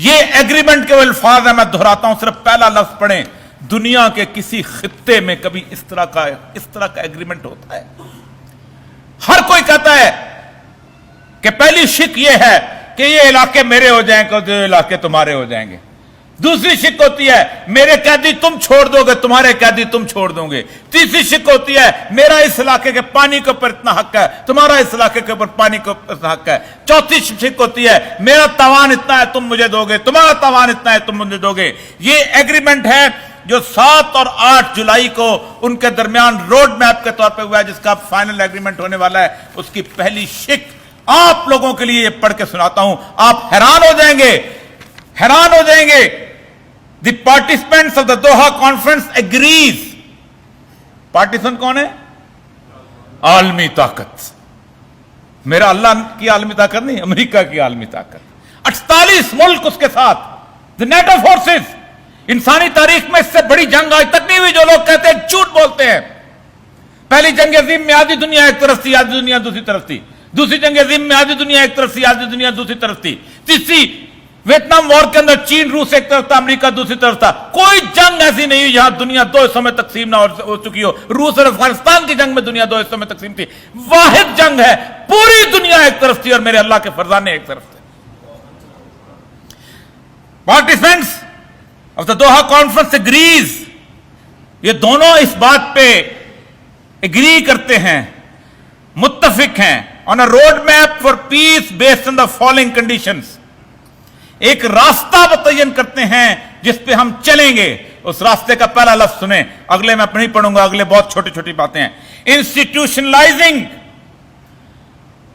یہ ایگریمنٹ کے الفاظ ہیں، میں دہراتا ہوں، صرف پہلا لفظ پڑھیں۔ دنیا کے کسی خطے میں کبھی اس طرح کا ایگریمنٹ ہوتا ہے؟ ہر کوئی کہتا ہے کہ پہلی شک یہ ہے کہ یہ علاقے میرے ہو جائیں گے، جو علاقے تمہارے ہو جائیں گے۔ دوسری شک ہوتی ہے میرے قیدی تم چھوڑ دو گے، تمہارے قیدی تم چھوڑ دو گے۔ تیسری شک ہوتی ہے میرا اس علاقے کے پانی کے اوپر اتنا حق ہے، تمہارا اس علاقے کے اوپر پانی کے اوپر اتنا حق ہے۔ چوتھی شک ہوتی ہے میرا تاوان اتنا ہے تم مجھے دو گے، تمہارا تاوان اتنا ہے تم مجھے دو گے۔ یہ ایگریمنٹ ہے جو 7 اور 8 جولائی کو ان کے درمیان روڈ میپ کے طور پہ ہوا ہے، جس کا فائنل ایگریمنٹ ہونے والا ہے۔ اس کی پہلی شک آپ لوگوں کے لیے یہ پڑھ کے سناتا ہوں، آپ حیران ہو جائیں گے، حیران ہو جائیں گے۔ The participants of the Doha conference agrees. پارٹیسن کون ہے؟ عالمی طاقت۔ میرا اللہ کی عالمی طاقت نہیں، امریکہ کی عالمی طاقت۔ 48 ملک اس کے ساتھ، the NATO forces۔ انسانی تاریخ میں اس سے بڑی جنگ آج تک نہیں ہوئی۔ جو لوگ کہتے ہیں جھوٹ بولتے ہیں۔ پہلی جنگ عظیم میں آدھی دنیا ایک طرف تھی، آدھی دنیا دوسری طرف تھی۔ دوسری جنگ عظیم میں آدھی دنیا ایک طرف تھی، آدھی دنیا دوسری طرف تھی۔ تیسری ویتنام وار کے اندر چین روس ایک طرف تھا، امریکہ دوسری طرف تھا۔ کوئی جنگ ایسی نہیں ہوئی جہاں دنیا 2 حصوں میں تقسیم نہ ہو چکی ہو۔ روس اور افغانستان کی جنگ میں دنیا 2 حصوں میں تقسیم تھی۔ واحد جنگ ہے، پوری دنیا ایک طرف تھی اور میرے اللہ کے فرزانے ایک طرف تھے۔ Participants of the Doha conference agrees, یہ دونوں اس بات پہ اگری کرتے ہیں، متفق ہیں، on a road map for peace based on the following conditions. ایک راستہ متعین کرتے ہیں جس پہ ہم چلیں گے۔ اس راستے کا پہلا لفظ سنیں، اگلے میں نہیں پڑھوں گا، اگلے بہت چھوٹی چھوٹی باتیں ہیں۔ انسٹیٹیوشنلائزنگ،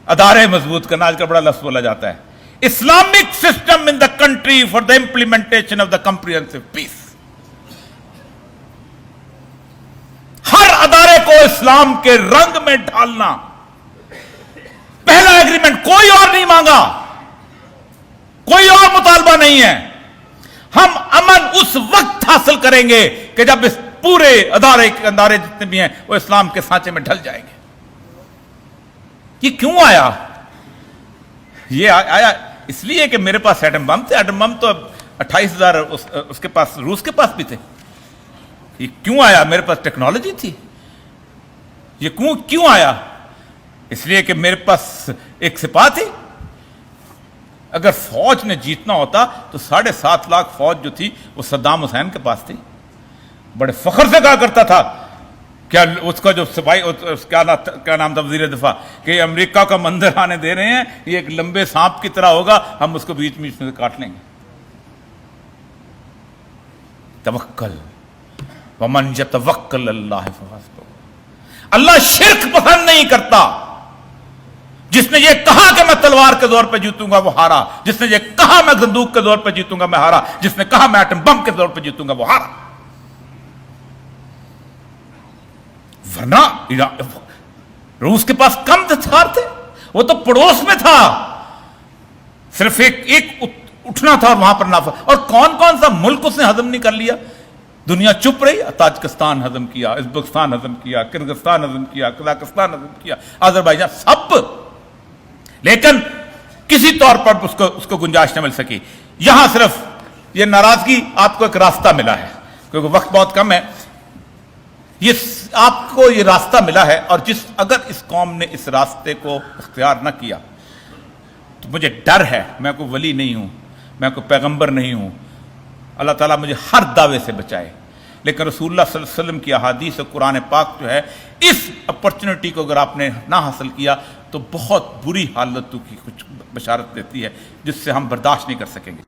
ادارے مضبوط کرنا، آج کل بڑا لفظ بولا جاتا ہے۔ Islamic system in the country for the implementation of the comprehensive peace, ہر ادارے کو اسلام کے رنگ میں ڈھالنا۔ پہلا ایگریمنٹ، کوئی اور نہیں مانگا، کوئی اور مطالبہ نہیں ہے۔ ہم امن اس وقت حاصل کریں گے کہ جب اس پورے ادارے جتنے بھی ہیں وہ اسلام کے سانچے میں ڈھل جائیں گے۔ یہ کیوں آیا؟ یہ آیا اس لیے کہ میرے پاس ایٹم بم تھے۔ ایٹم بم تو 28,000 اس کے پاس، روس کے پاس بھی تھے۔ یہ کیوں آیا؟ میرے پاس ٹیکنالوجی تھی۔ یہ کیوں آیا؟ اس لیے کہ میرے پاس ایک سپاہ تھی۔ اگر فوج نے جیتنا ہوتا تو 7.5 لاکھ فوج جو تھی وہ صدام حسین کے پاس تھی۔ بڑے فخر سے کہا کرتا تھا، کیا اس کا جو سپاہی کیا نام تھا، وزیر دفاع، کہ امریکہ کا منظر آنے دے رہے ہیں، یہ ایک لمبے سانپ کی طرح ہوگا، ہم اس کو بیچ میں سے کاٹ لیں گے۔ توکل ومن یتوکل اللہ فحسبہ۔ اللہ شرک پسند نہیں کرتا۔ جس نے یہ کہا کہ میں تلوار کے زور پہ جیتوں گا وہ ہارا، جس نے یہ کہا میں بندوق کے زور پہ جیتوں گا میں ہارا، جس نے کہا میں ایٹم بم کے زور پہ جیتوں گا وہ ہارا۔ ورنہ روس کے پاس کم ہتھیار تھے، وہ تو پڑوس میں تھا، صرف ایک اٹھنا تھا اور وہاں پر نافذ۔ اور کون سا ملک اس نے ہضم نہیں کر لیا؟ دنیا چپ رہی۔ تاجکستان ہضم کیا، ازبکستان ہضم کیا، کرغزستان ہضم کیا، قزاقستان ہضم کیا، آذربائیجان، سب، لیکن کسی طور پر اس کو گنجائش نہ مل سکی۔ یہاں صرف یہ ناراضگی، آپ کو ایک راستہ ملا ہے، کیونکہ وقت بہت کم ہے۔ یہ آپ کو یہ راستہ ملا ہے، اور اگر اس قوم نے اس راستے کو اختیار نہ کیا تو مجھے ڈر ہے، میں کوئی ولی نہیں ہوں، میں کوئی پیغمبر نہیں ہوں، اللہ تعالیٰ مجھے ہر دعوے سے بچائے، لیکن رسول اللہ صلی اللہ علیہ وسلم کی احادیث اور قرآن پاک جو ہے، اس اپرچونٹی کو اگر آپ نے نہ حاصل کیا تو بہت بری حالتوں کی کچھ بشارت دیتی ہے جس سے ہم برداشت نہیں کر سکیں گے۔